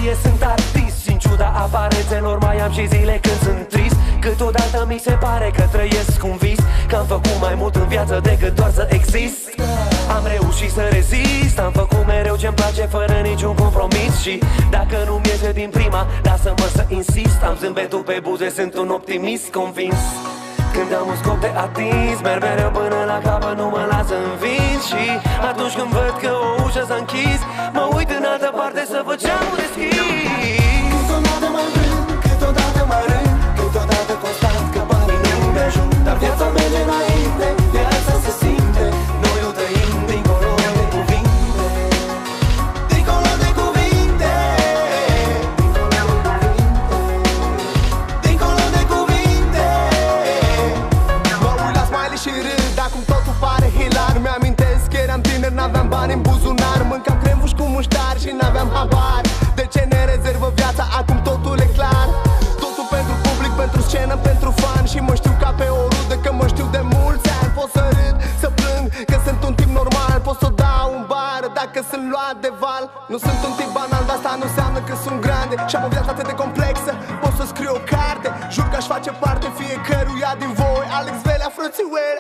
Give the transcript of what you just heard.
știe sunt artist și în ciuda aparențelor mai am și zile când sunt trist. Câteodată mi se pare că trăiesc un vis, că am făcut mai mult în viață decât doar să exist. Am reușit să rezist, am făcut mereu ce-mi place fără niciun compromis. Și dacă nu-mi iese din prima, lasă-mă să insist. Am zâmbetul pe buze, sunt un optimist convins. Când am un scop de atins, merg mereu până la capăt, nu mă las învins. Și atunci când văd că o ușă s-a închis, mă uit în altă parte să văd ce-am deschis. Câteodată mă rând, câteodată mă rând, câteodată constant că banii nu mi-ajung. Dar viața merge înainte, viața se simte. Noi o trăim dincolo de cuvinte, dincolo de cuvinte, dincolo de cuvinte. Mă uit la smiley și râd, acum totul pare hilar. Mi-amintesc că eram tineri, n-aveam bani în buzunar, mâncam crembuși cu muștar și n-aveam habar de ce ne rezervă viața, acum totul e clar. Totul pentru public, pentru scenă, pentru fan. Și mă știu ca pe o rudă, că mă știu de mulți ani. Pot să râd, să plâng, că sunt un tip normal. Pot să dau un bar dacă sunt luat de val. Nu sunt un tip banal, dar asta nu înseamnă că sunt grande. Și am o viață atât de complexă, pot să scriu o carte. Jur că aș face parte fiecăruia din voi. Alex Velea, frățiuel,